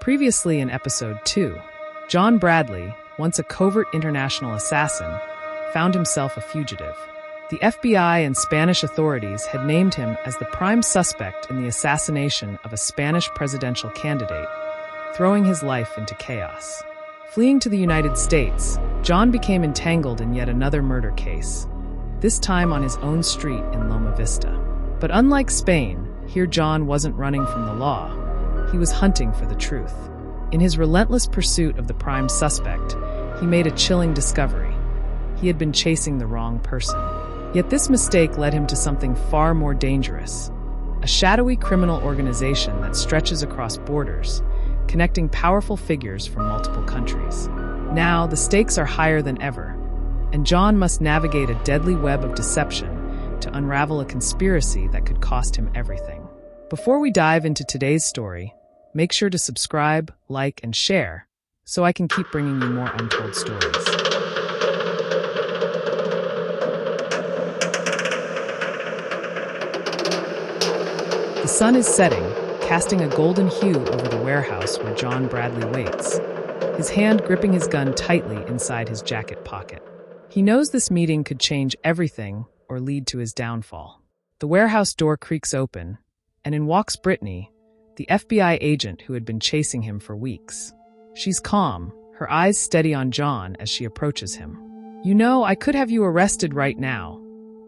Previously in Episode 2, John Bradley, once a covert international assassin, found himself a fugitive. The FBI and Spanish authorities had named him as the prime suspect in the assassination of a Spanish presidential candidate, throwing his life into chaos. Fleeing to the United States, John became entangled in yet another murder case, this time on his own street in Loma Vista. But unlike Spain, here John wasn't running from the law. He was hunting for the truth. In his relentless pursuit of the prime suspect, he made a chilling discovery. He had been chasing the wrong person. Yet this mistake led him to something far more dangerous, a shadowy criminal organization that stretches across borders, connecting powerful figures from multiple countries. Now, the stakes are higher than ever, and John must navigate a deadly web of deception to unravel a conspiracy that could cost him everything. Before we dive into today's story, make sure to subscribe, like, and share so I can keep bringing you more untold stories. The sun is setting, casting a golden hue over the warehouse where John Bradley waits, his hand gripping his gun tightly inside his jacket pocket. He knows this meeting could change everything or lead to his downfall. The warehouse door creaks open, and in walks Brittany, the FBI agent who had been chasing him for weeks. She's calm, her eyes steady on John as she approaches him. "You know, I could have you arrested right now,"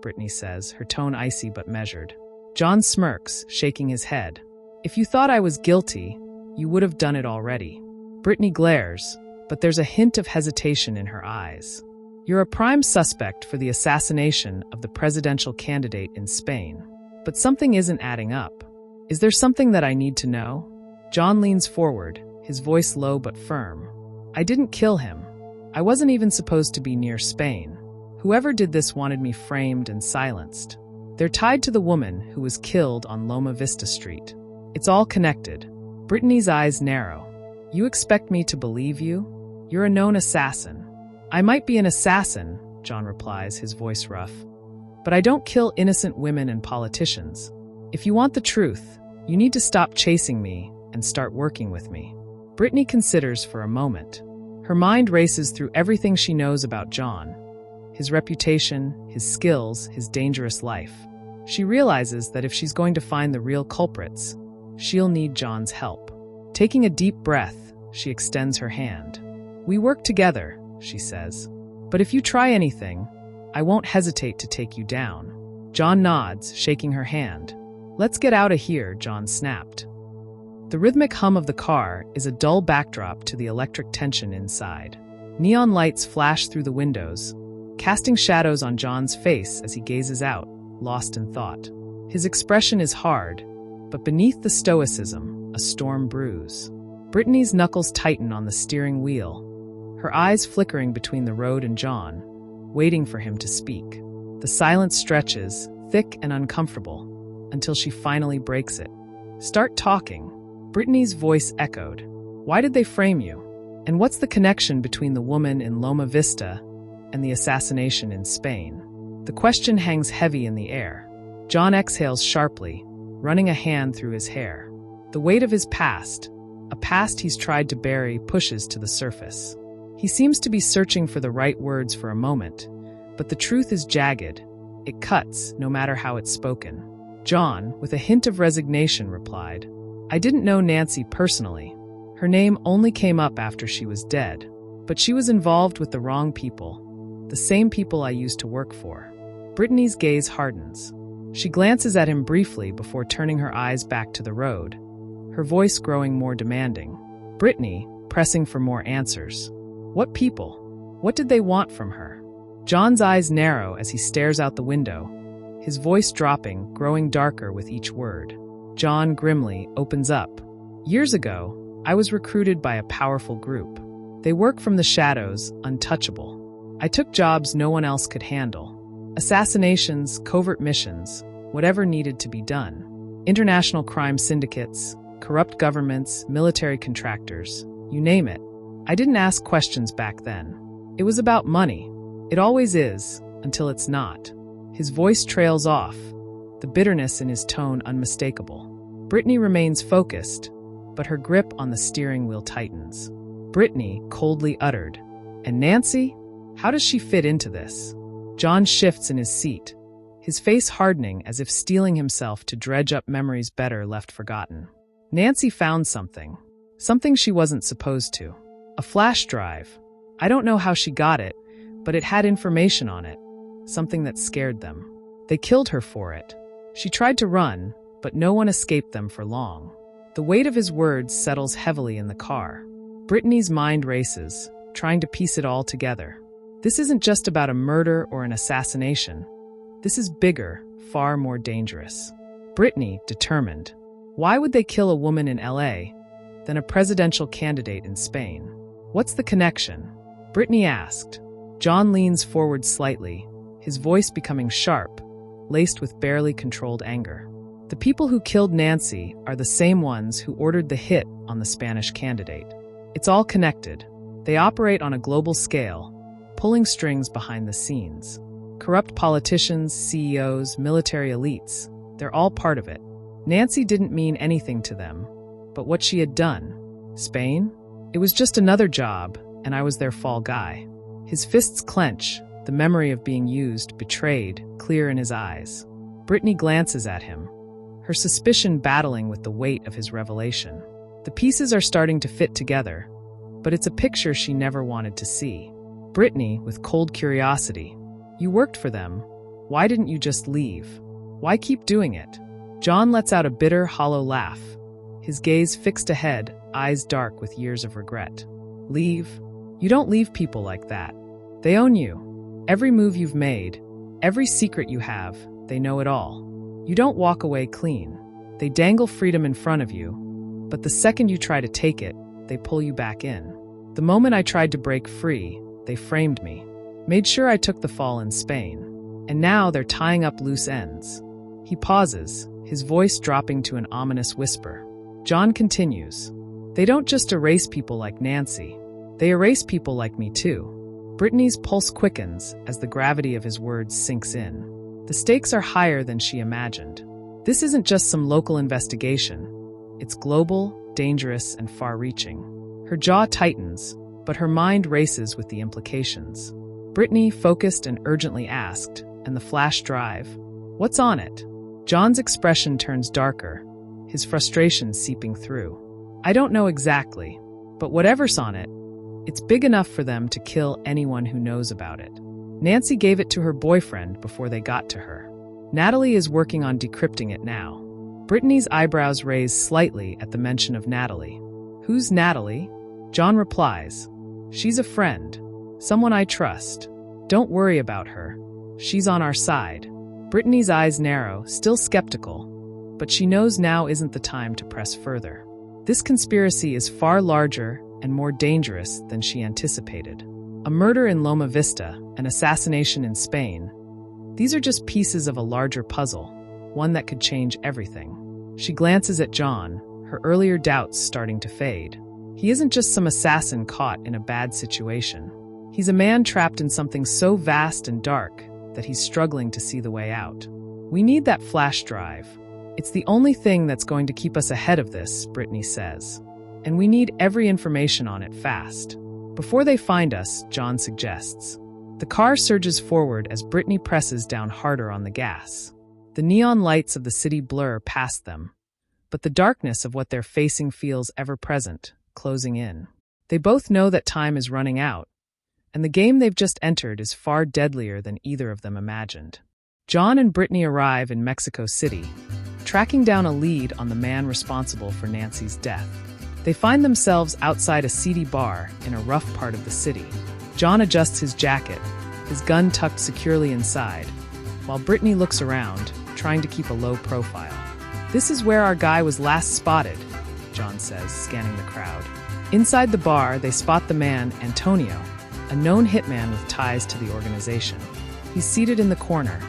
Brittany says, her tone icy but measured. John smirks, shaking his head. "If you thought I was guilty, you would have done it already." Brittany glares, but there's a hint of hesitation in her eyes. "You're a prime suspect for the assassination of the presidential candidate in Spain. But something isn't adding up. Is there something that I need to know?" John leans forward, his voice low but firm. "I didn't kill him. I wasn't even supposed to be near Spain. Whoever did this wanted me framed and silenced. They're tied to the woman who was killed on Loma Vista Street. It's all connected." Brittany's eyes narrow. "You expect me to believe you? You're a known assassin." "I might be an assassin," John replies, his voice rough, "but I don't kill innocent women and politicians. If you want the truth, you need to stop chasing me and start working with me." Brittany considers for a moment. Her mind races through everything she knows about John, his reputation, his skills, his dangerous life. She realizes that if she's going to find the real culprits, she'll need John's help. Taking a deep breath, she extends her hand. "We work together," she says. "But if you try anything, I won't hesitate to take you down." John nods, shaking her hand. "Let's get out of here," John snapped. The rhythmic hum of the car is a dull backdrop to the electric tension inside. Neon lights flash through the windows, casting shadows on John's face as he gazes out, lost in thought. His expression is hard, but beneath the stoicism, a storm brews. Brittany's knuckles tighten on the steering wheel, her eyes flickering between the road and John, waiting for him to speak. The silence stretches, thick and uncomfortable, until she finally breaks it. "Start talking." Brittany's voice echoed. "Why did they frame you? And what's the connection between the woman in Loma Vista and the assassination in Spain?" The question hangs heavy in the air. John exhales sharply, running a hand through his hair. The weight of his past, a past he's tried to bury, pushes to the surface. He seems to be searching for the right words for a moment, but the truth is jagged. It cuts, no matter how it's spoken. John, with a hint of resignation, replied, "I didn't know Nancy personally. Her name only came up after she was dead. But she was involved with the wrong people, the same people I used to work for." Brittany's gaze hardens. She glances at him briefly before turning her eyes back to the road, her voice growing more demanding. Brittany, pressing for more answers. "What people? What did they want from her?" John's eyes narrow as he stares out the window, his voice dropping, growing darker with each word. John grimly opens up. "Years ago, I was recruited by a powerful group. They work from the shadows, untouchable. I took jobs no one else could handle. Assassinations, covert missions, whatever needed to be done. International crime syndicates, corrupt governments, military contractors, you name it. I didn't ask questions back then. It was about money. It always is, until it's not." His voice trails off, the bitterness in his tone unmistakable. Brittany remains focused, but her grip on the steering wheel tightens. Brittany coldly uttered, "And Nancy? How does she fit into this?" John shifts in his seat, his face hardening as if steeling himself to dredge up memories better left forgotten. Nancy found something she wasn't supposed to. A flash drive. I don't know how she got it, but it had information on it, something that scared them. They killed her for it. She tried to run, but no one escaped them for long. The weight of his words settles heavily in the car. Brittany's mind races, trying to piece it all together. This isn't just about a murder or an assassination. This is bigger, far more dangerous. Brittany, determined. Why would they kill a woman in LA than a presidential candidate in Spain? What's the connection? Brittany asked. John leans forward slightly, his voice becoming sharp, laced with barely controlled anger. The people who killed Nancy are the same ones who ordered the hit on the Spanish candidate. It's all connected. They operate on a global scale, pulling strings behind the scenes. Corrupt politicians, CEOs, military elites, they're all part of it. Nancy didn't mean anything to them, but what she had done. Spain? It was just another job, and I was their fall guy. His fists clench, the memory of being used, betrayed, clear in his eyes. Brittany glances at him, her suspicion battling with the weight of his revelation. The pieces are starting to fit together, but it's a picture she never wanted to see. Brittany, with cold curiosity. You worked for them. Why didn't you just leave? Why keep doing it? John lets out a bitter, hollow laugh, his gaze fixed ahead, eyes dark with years of regret. Leave? You don't leave people like that. They own you. Every move you've made, every secret you have, they know it all. You don't walk away clean. They dangle freedom in front of you, but the second you try to take it, they pull you back in. The moment I tried to break free, they framed me, made sure I took the fall in Spain, and now they're tying up loose ends. He pauses, his voice dropping to an ominous whisper. John continues. They don't just erase people like Nancy. They erase people like me too. Brittany's pulse quickens as the gravity of his words sinks in. The stakes are higher than she imagined. This isn't just some local investigation. It's global, dangerous, and far-reaching. Her jaw tightens, but her mind races with the implications. Brittany, focused and urgently asked, "And the flash drive? What's on it?" John's expression turns darker, his frustration seeping through. "I don't know exactly, but whatever's on it, it's big enough for them to kill anyone who knows about it. Nancy gave it to her boyfriend before they got to her. Natalie is working on decrypting it now." Brittany's eyebrows raise slightly at the mention of Natalie. "Who's Natalie?" John replies, "She's a friend, someone I trust. Don't worry about her. She's on our side." Brittany's eyes narrow, still skeptical, but she knows now isn't the time to press further. This conspiracy is far larger and more dangerous than she anticipated. A murder in Loma Vista, an assassination in Spain. These are just pieces of a larger puzzle, one that could change everything. She glances at John, her earlier doubts starting to fade. He isn't just some assassin caught in a bad situation. He's a man trapped in something so vast and dark that he's struggling to see the way out. "We need that flash drive. It's the only thing that's going to keep us ahead of this," Brittany says. "And we need every information on it fast. Before they find us," John suggests. The car surges forward as Brittany presses down harder on the gas. The neon lights of the city blur past them, but the darkness of what they're facing feels ever-present, closing in. They both know that time is running out, and the game they've just entered is far deadlier than either of them imagined. John and Brittany arrive in Mexico City, tracking down a lead on the man responsible for Nancy's death. They find themselves outside a seedy bar in a rough part of the city. John adjusts his jacket, his gun tucked securely inside, while Brittany looks around, trying to keep a low profile. "This is where our guy was last spotted," John says, scanning the crowd. Inside the bar, they spot the man, Antonio, a known hitman with ties to the organization. He's seated in the corner,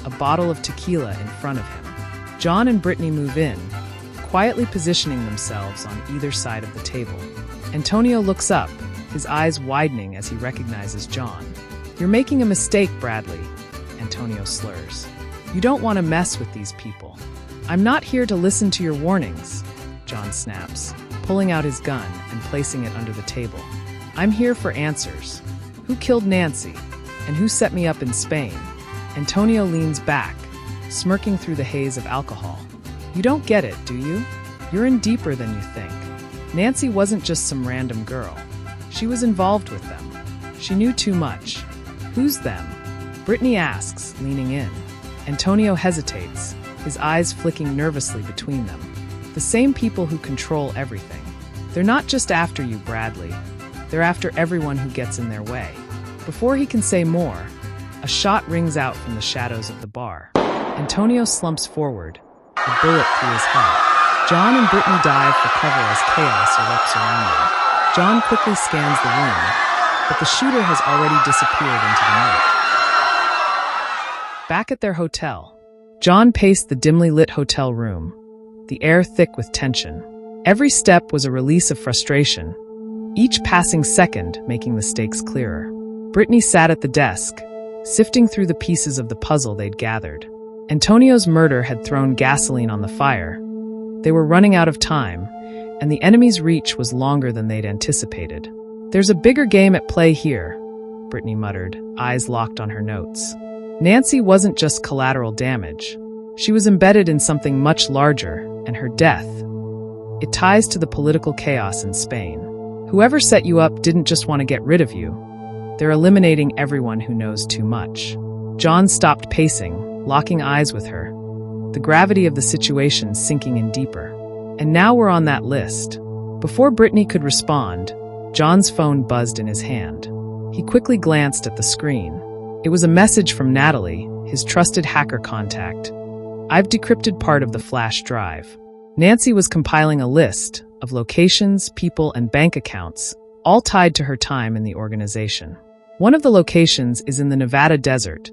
a bottle of tequila in front of him. John and Brittany move in, quietly positioning themselves on either side of the table. Antonio looks up, his eyes widening as he recognizes John. "You're making a mistake, Bradley," Antonio slurs. "You don't want to mess with these people." "I'm not here to listen to your warnings," John snaps. pulling out his gun and placing it under the table. "I'm here for answers. Who killed Nancy? And who set me up in Spain?" Antonio leans back, smirking through the haze of alcohol. "You don't get it, do you? You're in deeper than you think. Nancy wasn't just some random girl. She was involved with them. She knew too much." "Who's them?" Brittany asks, leaning in. Antonio hesitates, his eyes flicking nervously between them. "The same people who control everything. They're not just after you, Bradley. They're after everyone who gets in their way." Before he can say more, a shot rings out from the shadows of the bar. Antonio slumps forward, a bullet through his head. John and Brittany dive for cover as chaos erupts around them. John quickly scans the room, but the shooter has already disappeared into the night. Back at their hotel, John paced the dimly lit hotel room, the air thick with tension. Every step was a release of frustration, each passing second making the stakes clearer. Brittany sat at the desk, sifting through the pieces of the puzzle they'd gathered. Antonio's murder had thrown gasoline on the fire. They were running out of time, and the enemy's reach was longer than they'd anticipated. "There's a bigger game at play here," Brittany muttered, eyes locked on her notes. Nancy wasn't just collateral damage. She was embedded in something much larger, and her death, it ties to the political chaos in Spain. Whoever set you up didn't just want to get rid of you. They're eliminating everyone who knows too much. John stopped pacing, locking eyes with her, the gravity of the situation sinking in deeper. "And now we're on that list." Before Brittany could respond, John's phone buzzed in his hand. He quickly glanced at the screen. It was a message from Natalie, his trusted hacker contact. "I've decrypted part of the flash drive." Nancy was compiling a list of locations, people, and bank accounts, all tied to her time in the organization. One of the locations is in the Nevada desert,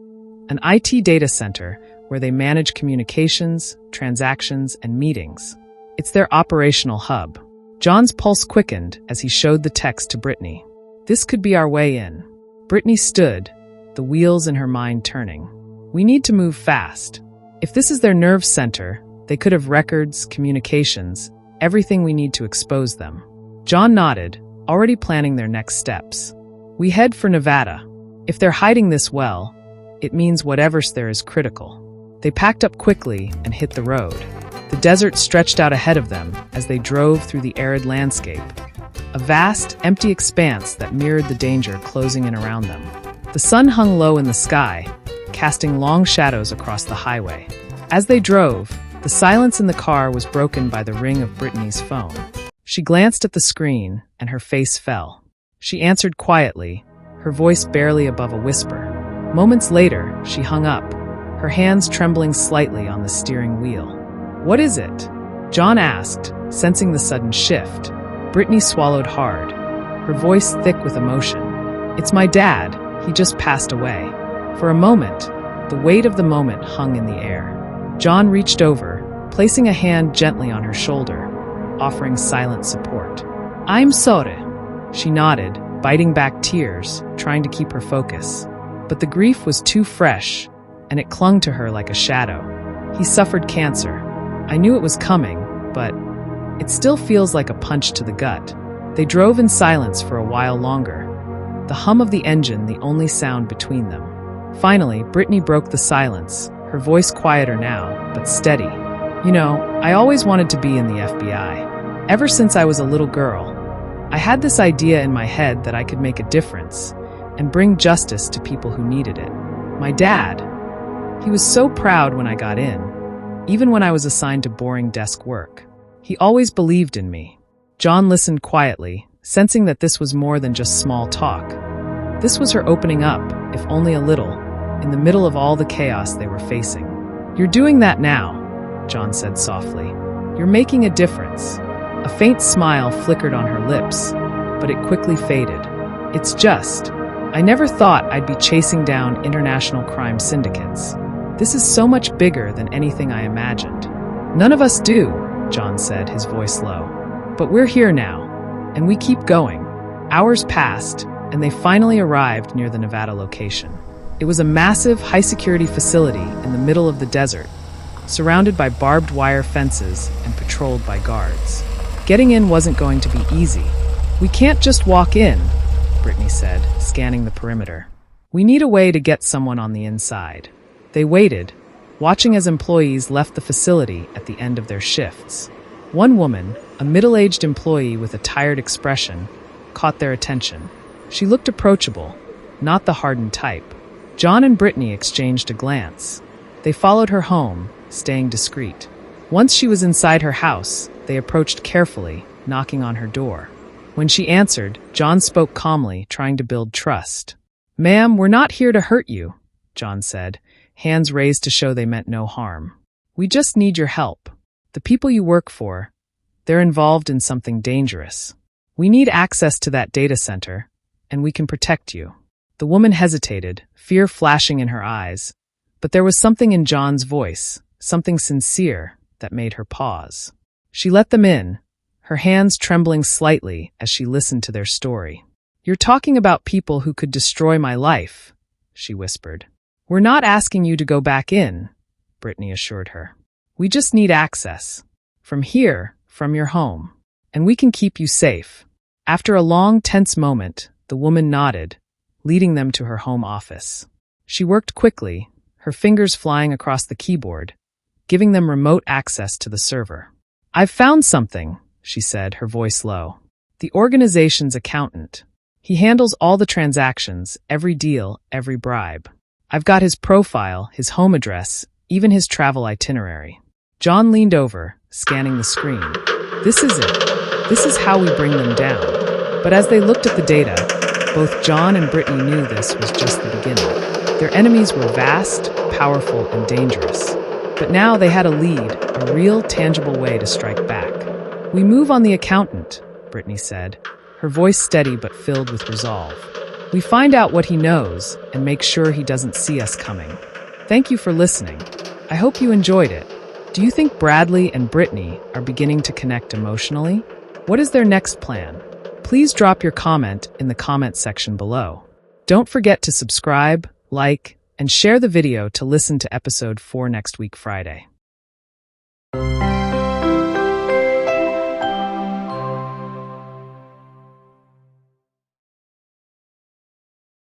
an IT data center where they manage communications, transactions, and meetings. It's their operational hub. John's pulse quickened as he showed the text to Brittany. "This could be our way in." Brittany stood, the wheels in her mind turning. "We need to move fast. If this is their nerve center, they could have records, communications, everything we need to expose them." John nodded, already planning their next steps. "We head for Nevada. If they're hiding this well, it means whatever's there is critical." They packed up quickly and hit the road. The desert stretched out ahead of them as they drove through the arid landscape, a vast, empty expanse that mirrored the danger closing in around them. The sun hung low in the sky, casting long shadows across the highway. As they drove, the silence in the car was broken by the ring of Brittany's phone. She glanced at the screen, and her face fell. She answered quietly, her voice barely above a whisper. Moments later, she hung up, her hands trembling slightly on the steering wheel. "What is it?" John asked, sensing the sudden shift. Brittany swallowed hard, her voice thick with emotion. "It's my dad. He just passed away." For a moment, the weight of the moment hung in the air. John reached over, placing a hand gently on her shoulder, offering silent support. "I'm sorry." She nodded, biting back tears, trying to keep her focus. But the grief was too fresh, and it clung to her like a shadow. "He suffered cancer. I knew it was coming, but it still feels like a punch to the gut." They drove in silence for a while longer, the hum of the engine the only sound between them. Finally, Brittany broke the silence, her voice quieter now, but steady. "You know, I always wanted to be in the FBI. Ever since I was a little girl, I had this idea in my head that I could make a difference and bring justice to people who needed it. My dad, he was so proud when I got in, even when I was assigned to boring desk work. He always believed in me." John listened quietly, sensing that this was more than just small talk. This was her opening up, if only a little, in the middle of all the chaos they were facing. "You're doing that now," John said softly. "You're making a difference." A faint smile flickered on her lips, but it quickly faded. "It's just, I never thought I'd be chasing down international crime syndicates. This is so much bigger than anything I imagined." "None of us do," John said, his voice low. "But we're here now, and we keep going." Hours passed, and they finally arrived near the Nevada location. It was a massive, high-security facility in the middle of the desert, surrounded by barbed wire fences and patrolled by guards. Getting in wasn't going to be easy. "We can't just walk in," Brittany said, scanning the perimeter. "We need a way to get someone on the inside." They waited, watching as employees left the facility at the end of their shifts. One woman, a middle-aged employee with a tired expression, caught their attention. She looked approachable, not the hardened type. John and Brittany exchanged a glance. They followed her home, staying discreet. Once she was inside her house, they approached carefully, knocking on her door. When she answered, John spoke calmly, trying to build trust. "Ma'am, we're not here to hurt you," John said, hands raised to show they meant no harm. "We just need your help. The people you work for, they're involved in something dangerous. We need access to that data center, and we can protect you." The woman hesitated, fear flashing in her eyes, but there was something in John's voice, something sincere, that made her pause. She let them in, her hands trembling slightly as she listened to their story. "You're talking about people who could destroy my life," she whispered. "We're not asking you to go back in," Brittany assured her. "We just need access. From here, from your home. And we can keep you safe." After a long, tense moment, the woman nodded, leading them to her home office. She worked quickly, her fingers flying across the keyboard, giving them remote access to the server. "I've found something," she said, her voice low. "The organization's accountant. He handles all the transactions, every deal, every bribe. I've got his profile, his home address, even his travel itinerary." John leaned over, scanning the screen. "This is it. This is how we bring them down." But as they looked at the data, both John and Brittany knew this was just the beginning. Their enemies were vast, powerful, and dangerous. But now they had a lead, a real, tangible way to strike back. "We move on the accountant," Brittany said, her voice steady but filled with resolve. "We find out what he knows and make sure he doesn't see us coming." Thank you for listening. I hope you enjoyed it. Do you think Bradley and Brittany are beginning to connect emotionally? What is their next plan? Please drop your comment in the comment section below. Don't forget to subscribe, like, and share the video to listen to episode 4 next week Friday.